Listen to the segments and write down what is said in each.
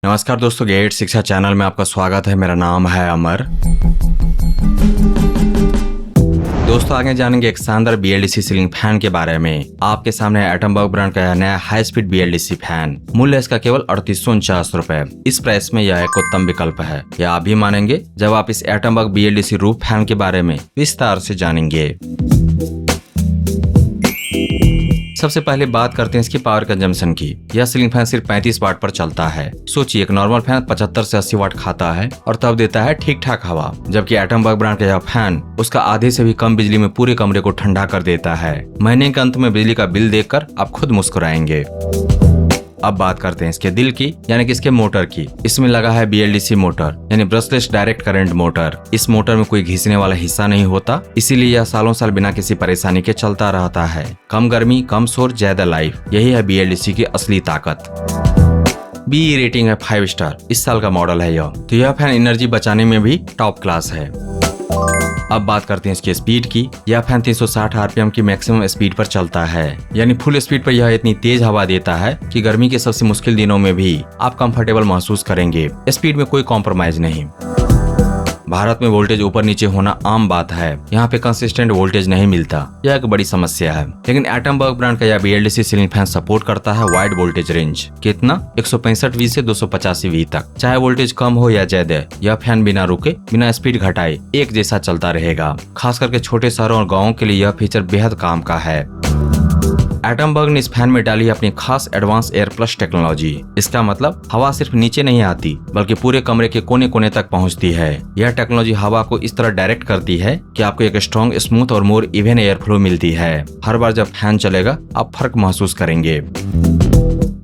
नमस्कार दोस्तों, गेट शिक्षा चैनल में आपका स्वागत है। मेरा नाम है अमर। दोस्तों, आगे जानेंगे एक शानदार BLDC सीलिंग फैन के बारे में। आपके सामने एटमबर्ग ब्रांड का यह नया हाई स्पीड BLDC फैन। मूल्य इसका केवल 3849 रुपए। इस प्राइस में यह एक उत्तम विकल्प है, यह आप भी मानेंगे जब आप इस एटमबर्ग BLDC रूफ फैन के बारे में विस्तार से जानेंगे। सबसे पहले बात करते हैं इसकी पावर कंजम्पशन की। यह सीलिंग फैन सिर्फ 35 वाट पर चलता है। सोचिए, एक नॉर्मल फैन 75 से 80 वाट खाता है और तब देता है ठीक ठाक हवा, जबकि एटमबर्ग ब्रांड का यह फैन उसका आधे से भी कम बिजली में पूरे कमरे को ठंडा कर देता है। महीने के अंत में बिजली का बिल देखकर आप खुद मुस्कुराएंगे। अब बात करते हैं इसके दिल की, यानी कि इसके मोटर की। इसमें लगा है BLDC मोटर, यानी ब्रशलेस डायरेक्ट करंट मोटर। इस मोटर में कोई घिसने वाला हिस्सा नहीं होता, इसीलिए यह सालों साल बिना किसी परेशानी के चलता रहता है। कम गर्मी, कम शोर, ज्यादा लाइफ, यही है BLDC की असली ताकत। BE रेटिंग है 5 स्टार। इस साल का मॉडल है यह, तो यह फैन एनर्जी बचाने में भी टॉप क्लास है। अब बात करते हैं इसकी स्पीड की। यह फैन 360 RPM की मैक्सिमम स्पीड पर चलता है, यानी फुल स्पीड पर यह इतनी तेज हवा देता है कि गर्मी के सबसे मुश्किल दिनों में भी आप कंफर्टेबल महसूस करेंगे। स्पीड में कोई कॉम्प्रोमाइज नहीं। भारत में वोल्टेज ऊपर नीचे होना आम बात है, यहाँ पे कंसिस्टेंट वोल्टेज नहीं मिलता, यह एक बड़ी समस्या है। लेकिन एटमबर्ग ब्रांड का यह BLDC सीलिंग फैन सपोर्ट करता है वाइड वोल्टेज रेंज। कितना? 165 V से 285 V तक। चाहे वोल्टेज कम हो या ज्यादा, यह फैन बिना रुके, बिना स्पीड घटाए एक जैसा चलता रहेगा। खास करके छोटे शहरों और गाँवों के लिए यह फीचर बेहद काम का है। एटमबर्ग ने इस फैन में डाली है अपनी खास एडवांस एयर प्लस टेक्नोलॉजी। इसका मतलब हवा सिर्फ नीचे नहीं आती, बल्कि पूरे कमरे के कोने कोने तक पहुंचती है। यह टेक्नोलॉजी हवा को इस तरह डायरेक्ट करती है कि आपको एक स्ट्रॉन्ग, स्मूथ और मोर इवन एयर फ्लो मिलती है। हर बार जब फैन चलेगा आप फर्क महसूस करेंगे।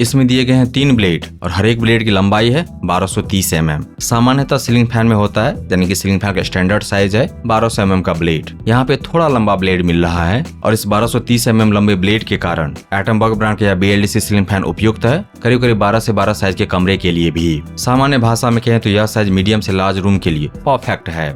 इसमें दिए गए हैं 3 ब्लेड और हर एक ब्लेड की लंबाई है 1230 mm। सामान्यतः सीलिंग फैन में होता है, यानी कि सीलिंग फैन का स्टैंडर्ड साइज है 1200 mm का ब्लेड। यहाँ पे थोड़ा लंबा ब्लेड मिल रहा है और इस 1230 mm लंबे ब्लेड के कारण एटमबर्ग ब्रांड का यह BLDC सीलिंग फैन उपयुक्त है करीब करीब 12 से 12 साइज के कमरे के लिए भी। सामान्य भाषा में कहें तो यह साइज मीडियम से लार्ज रूम के लिए परफेक्ट है।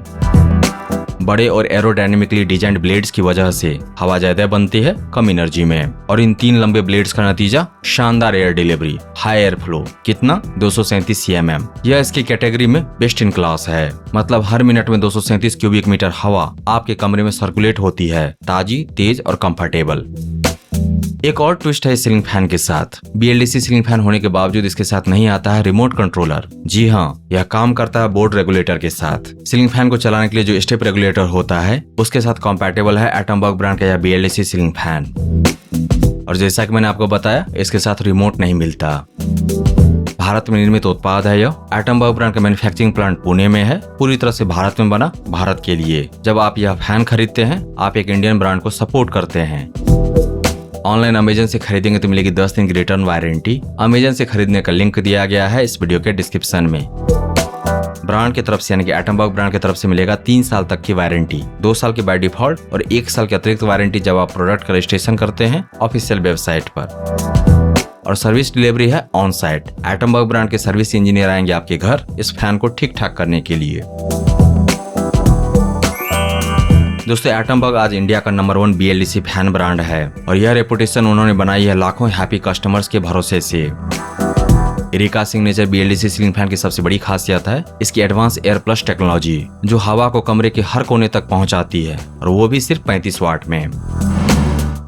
बड़े और एरोडायनेमिकली डिजाइंड ब्लेड्स की वजह से हवा ज्यादा बनती है कम एनर्जी में, और इन 3 लंबे ब्लेड्स का नतीजा शानदार air delivery, high air flow. कितना? 237 cm। यह इसकी कैटेगरी में बेस्ट इन क्लास है। मतलब हर मिनट में 237 क्यूबिक मीटर हवा आपके कमरे में सर्कुलेट होती है, ताजी, तेज और कंफर्टेबल। एक और ट्विस्ट है इस सीलिंग फैन के साथ। BLDC सीलिंग फैन होने के बावजूद इसके साथ नहीं आता है रिमोट कंट्रोलर। जी हाँ, यह काम करता है बोर्ड रेगुलेटर के साथ। सीलिंग फैन को चलाने के लिए जो स्टेप रेगुलेटर होता है उसके साथ कंपैटिबल है एटमबर्ग ब्रांड का यह BLDC सीलिंग फैन। और जैसा कि मैंने आपको बताया, इसके साथ रिमोट नहीं मिलता। भारत में निर्मित उत्पाद है यह। एटमबर्ग ब्रांड का मैन्युफैक्चरिंग प्लांट पुणे में है, पूरी तरह से भारत में बना, भारत के लिए। जब आप यह फैन खरीदते हैं आप एक इंडियन ब्रांड को सपोर्ट करते हैं। ऑनलाइन अमेजन से खरीदेंगे तो मिलेगी 10 दिन की रिटर्न वारंटी। अमेजन से खरीदने का लिंक दिया गया है इस वीडियो के डिस्क्रिप्शन में। ब्रांड की तरफ से, यानी कि एटमबर्ग ब्रांड की तरफ से मिलेगा 3 साल तक की वारंटी, 2 साल की बाय डिफॉल्ट और 1 साल की अतिरिक्त वारंटी जब आप प्रोडक्ट का रजिस्ट्रेशन करते हैं ऑफिशियल वेबसाइट पर। और सर्विस डिलीवरी है ऑन साइट। एटमबर्ग ब्रांड के सर्विस इंजीनियर आएंगे आपके घर इस फैन को ठीक ठाक करने के लिए। दोस्तों, एटमबर्ग आज इंडिया का नंबर 1 BLDC फैन ब्रांड है और यह रेपुटेशन उन्होंने बनाई है लाखों हैप्पी कस्टमर्स के भरोसे से। Erica signature BLDC ceiling fan की सबसे बड़ी खासियत है इसकी एडवांस एयर प्लस टेक्नोलॉजी, जो हवा को कमरे के हर कोने तक पहुंचाती है, और वो भी सिर्फ 35 वाट में।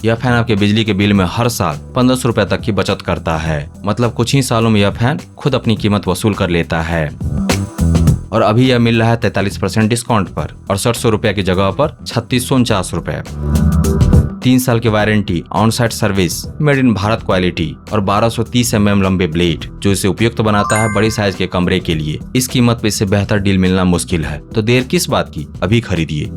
यह फैन आपके बिजली के बिल में हर साल 1500 रुपए तक की बचत करता है। मतलब कुछ ही सालों में यह फैन खुद अपनी कीमत वसूल कर लेता है। और अभी यह मिल रहा है 43% डिस्काउंट पर, 6800 रुपए की जगह पर 3649 रुपए। 3 साल की warranty, on site service, made in Bharat quality और 1230 mm लंबे ब्लेड, जो इसे उपयुक्त बनाता है बड़ी साइज के कमरे के लिए। इस कीमत पे इससे बेहतर डील मिलना मुश्किल है, तो देर किस बात की, अभी खरीदिए।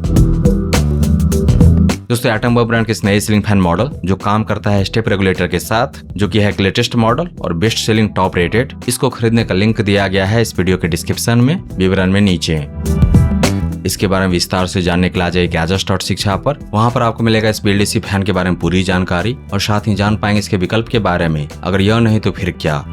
दोस्तों, एटमबर्ग ब्रांड के इस नए सीलिंग फैन मॉडल जो काम करता है स्टेप रेगुलेटर के साथ, जो कि है एक लेटेस्ट मॉडल और बेस्ट सेलिंग टॉप रेटेड, इसको खरीदने का लिंक दिया गया है इस वीडियो के डिस्क्रिप्शन में, विवरण में नीचे। इसके बारे में विस्तार से जानने के लिए आ जाइए Gadgets.शिक्षा पर। वहां पर आपको मिलेगा इस BLDC फैन के बारे में पूरी जानकारी और साथ ही जान पाएंगे इसके विकल्प के बारे में। अगर यह नहीं तो फिर क्या।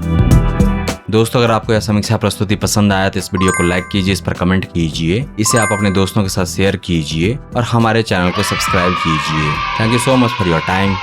दोस्तों, अगर आपको यह समीक्षा प्रस्तुति पसंद आया तो इस वीडियो को लाइक कीजिए, इस पर कमेंट कीजिए, इसे आप अपने दोस्तों के साथ शेयर कीजिए और हमारे चैनल को सब्सक्राइब कीजिए। Thank you so much for your time.